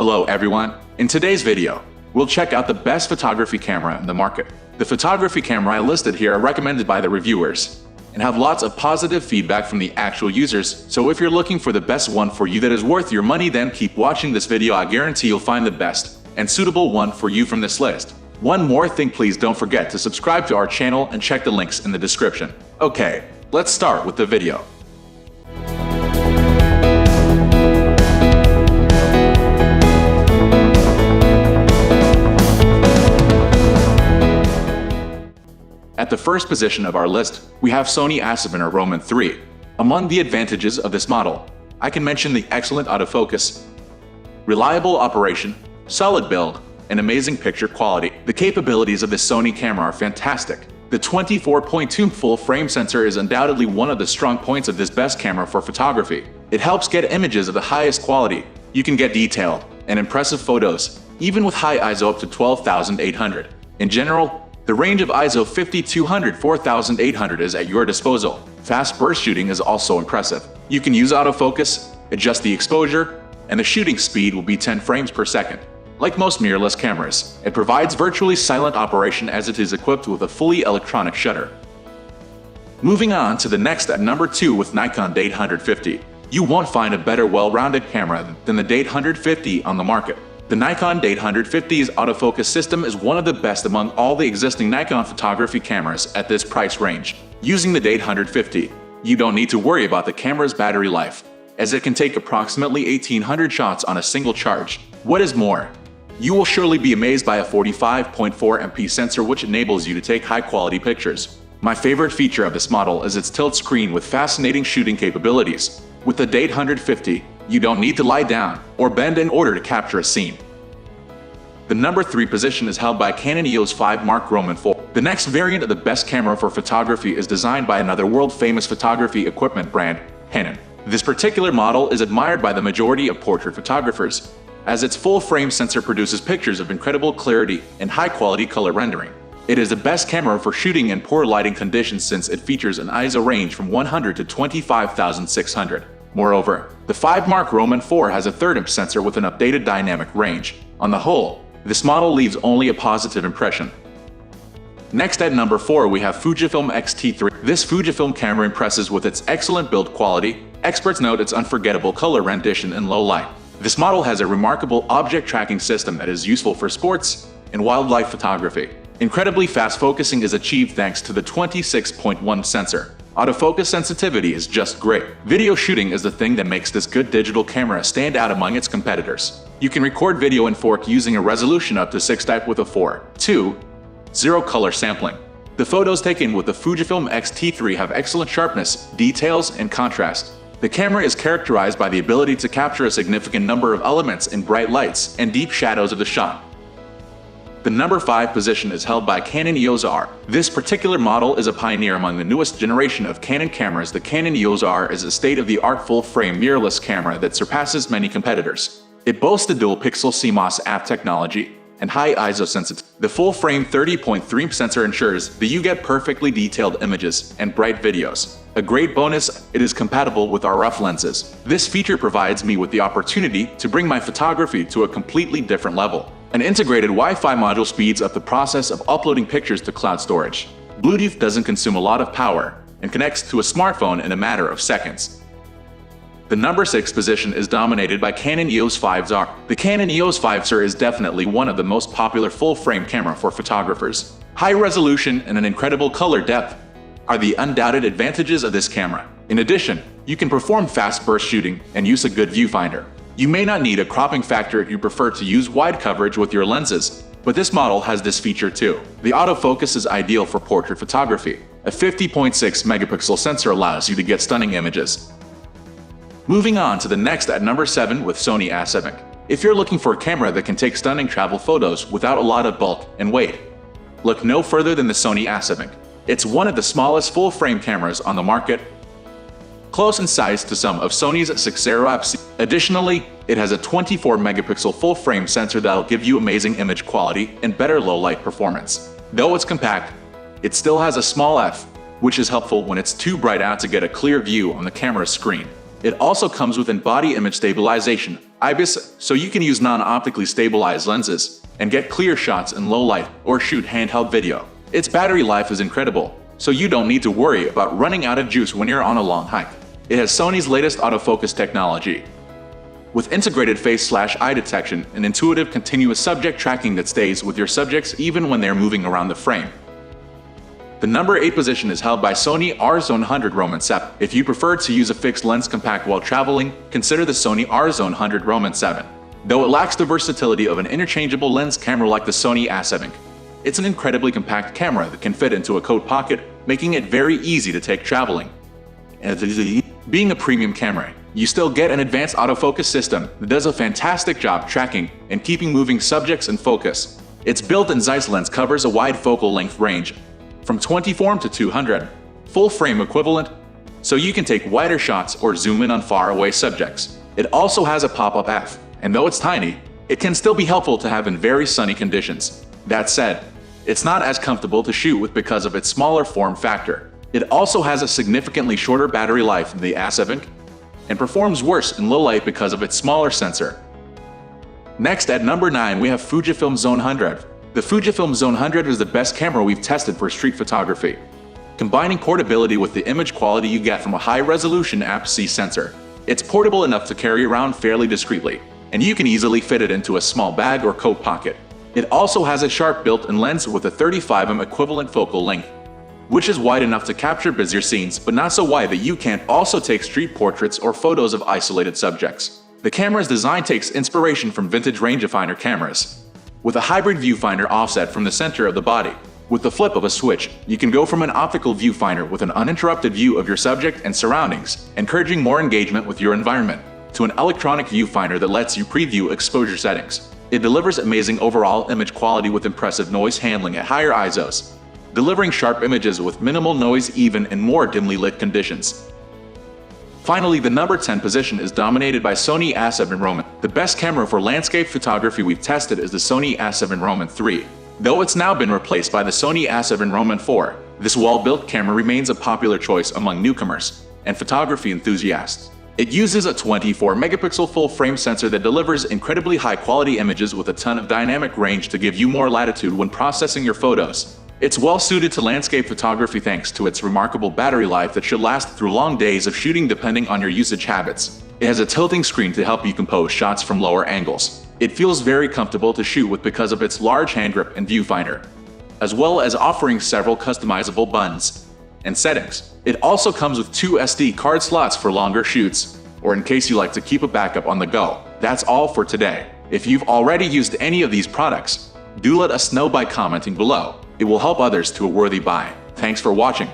Hello everyone, in today's video, we'll check out the best photography camera in the market. The photography camera I listed here are recommended by the reviewers and have lots of positive feedback from the actual users, so if you're looking for the best one for you that is worth your money, then keep watching this video. I guarantee you'll find the best and suitable one for you from this list. One more thing, please don't forget to subscribe to our channel and check the links in the description. Okay, let's start with the video. At the first position of our list, we have Sony A7R III. Among the advantages of this model, I can mention the excellent autofocus, reliable operation, solid build, and amazing picture quality. The capabilities of this Sony camera are fantastic. The 24.2 full-frame sensor is undoubtedly one of the strong points of this best camera for photography. It helps get images of the highest quality. You can get detailed and impressive photos, even with high ISO up to 12,800. In general, the range of ISO 5200-4800 is at your disposal. Fast burst shooting is also impressive. You can use autofocus, adjust the exposure, and the shooting speed will be 10 frames per second. Like most mirrorless cameras, it provides virtually silent operation as it is equipped with a fully electronic shutter. Moving on to the next at number 2 with Nikon D850. You won't find a better well-rounded camera than the D850 on the market. The Nikon D850's autofocus system is one of the best among all the existing Nikon photography cameras at this price range. Using the D850, you don't need to worry about the camera's battery life, as it can take approximately 1,800 shots on a single charge. What is more, you will surely be amazed by a 45.4 MP sensor which enables you to take high-quality pictures. My favorite feature of this model is its tilt screen with fascinating shooting capabilities. With the D850, you don't need to lie down or bend in order to capture a scene. The number 3 position is held by Canon EOS R IV. The next variant of the best camera for photography is designed by another world-famous photography equipment brand, Canon. This particular model is admired by the majority of portrait photographers, as its full-frame sensor produces pictures of incredible clarity and high-quality color rendering. It is the best camera for shooting in poor lighting conditions since it features an ISO range from 100 to 25,600. Moreover, the IV has a 3rd-imp sensor with an updated dynamic range. On the whole, this model leaves only a positive impression. Next at number 4 we have Fujifilm X-T3. This Fujifilm camera impresses with its excellent build quality. Experts note its unforgettable color rendition in low light. This model has a remarkable object tracking system that is useful for sports and wildlife photography. Incredibly fast focusing is achieved thanks to the 26.1 sensor. Autofocus sensitivity is just great. Video shooting is the thing that makes this good digital camera stand out among its competitors. You can record video in 4K using a resolution up to 6:9 with a 4:2:0 color sampling. The photos taken with the Fujifilm X-T3 have excellent sharpness, details, and contrast. The camera is characterized by the ability to capture a significant number of elements in bright lights and deep shadows of the shot. The number 5 position is held by Canon EOS R. This particular model is a pioneer among the newest generation of Canon cameras. The Canon EOS R is a state-of-the-art full-frame mirrorless camera that surpasses many competitors. It boasts the dual-pixel CMOS app technology and high ISO sensitivity. The full-frame 30.3 sensor ensures that you get perfectly detailed images and bright videos. A great bonus, it is compatible with RF lenses. This feature provides me with the opportunity to bring my photography to a completely different level. An integrated Wi-Fi module speeds up the process of uploading pictures to cloud storage. Bluetooth doesn't consume a lot of power and connects to a smartphone in a matter of seconds. The number 6 position is dominated by Canon EOS R. The Canon EOS R is definitely one of the most popular full-frame camera for photographers. High resolution and an incredible color depth are the undoubted advantages of this camera. In addition, you can perform fast burst shooting and use a good viewfinder. You may not need a cropping factor if you prefer to use wide coverage with your lenses, but this model has this feature too. The autofocus is ideal for portrait photography. A 50.6 megapixel sensor allows you to get stunning images. Moving on to the next at number 7 with Sony A7R. If you're looking for a camera that can take stunning travel photos without a lot of bulk and weight, look no further than the Sony A7R. It's one of the smallest full-frame cameras on the market, close in size to some of Sony's 6R. Additionally, it has a 24 megapixel full-frame sensor that'll give you amazing image quality and better low-light performance. Though it's compact, it still has a small f, which is helpful when it's too bright out to get a clear view on the camera's screen. It also comes with in-body image stabilization, IBIS, so you can use non-optically stabilized lenses and get clear shots in low light or shoot handheld video. Its battery life is incredible, so you don't need to worry about running out of juice when you're on a long hike. It has Sony's latest autofocus technology, with integrated face/eye detection and intuitive continuous subject tracking that stays with your subjects even when they're moving around the frame. The number 8 position is held by Sony RX100 VII. If you prefer to use a fixed lens compact while traveling, consider the Sony RX100 VII. Though it lacks the versatility of an interchangeable lens camera like the Sony A7R III, it's an incredibly compact camera that can fit into a coat pocket, making it very easy to take traveling. And being a premium camera, you still get an advanced autofocus system that does a fantastic job tracking and keeping moving subjects in focus. Its built-in Zeiss lens covers a wide focal length range, from 24 to 200, full frame equivalent, so you can take wider shots or zoom in on far-away subjects. It also has a pop-up f, and though it's tiny, it can still be helpful to have in very sunny conditions. That said, it's not as comfortable to shoot with because of its smaller form factor. It also has a significantly shorter battery life than the A7R III, and performs worse in low light because of its smaller sensor. Next, at number 9, we have Fujifilm X100V. The Fujifilm X100V is the best camera we've tested for street photography, combining portability with the image quality you get from a high-resolution APS-C sensor. It's portable enough to carry around fairly discreetly, and you can easily fit it into a small bag or coat pocket. It also has a sharp built-in lens with a 35mm equivalent focal length, which is wide enough to capture busier scenes but not so wide that you can't also take street portraits or photos of isolated subjects. The camera's design takes inspiration from vintage rangefinder cameras, with a hybrid viewfinder offset from the center of the body. With the flip of a switch, you can go from an optical viewfinder with an uninterrupted view of your subject and surroundings, encouraging more engagement with your environment, to an electronic viewfinder that lets you preview exposure settings. It delivers amazing overall image quality with impressive noise handling at higher ISOs, delivering sharp images with minimal noise even in more dimly lit conditions. Finally, the number 10 position is dominated by Sony A7R III. The best camera for landscape photography we've tested is the Sony A7R III. Though it's now been replaced by the Sony A7R IV, this wall-built camera remains a popular choice among newcomers and photography enthusiasts. It uses a 24-megapixel full-frame sensor that delivers incredibly high-quality images with a ton of dynamic range to give you more latitude when processing your photos. It's well-suited to landscape photography thanks to its remarkable battery life that should last through long days of shooting depending on your usage habits. It has a tilting screen to help you compose shots from lower angles. It feels very comfortable to shoot with because of its large hand grip and viewfinder, as well as offering several customizable buttons and settings. It also comes with 2 SD card slots for longer shoots, or in case you like to keep a backup on the go. That's all for today. If you've already used any of these products, do let us know by commenting below. It will help others to a worthy buy. Thanks for watching.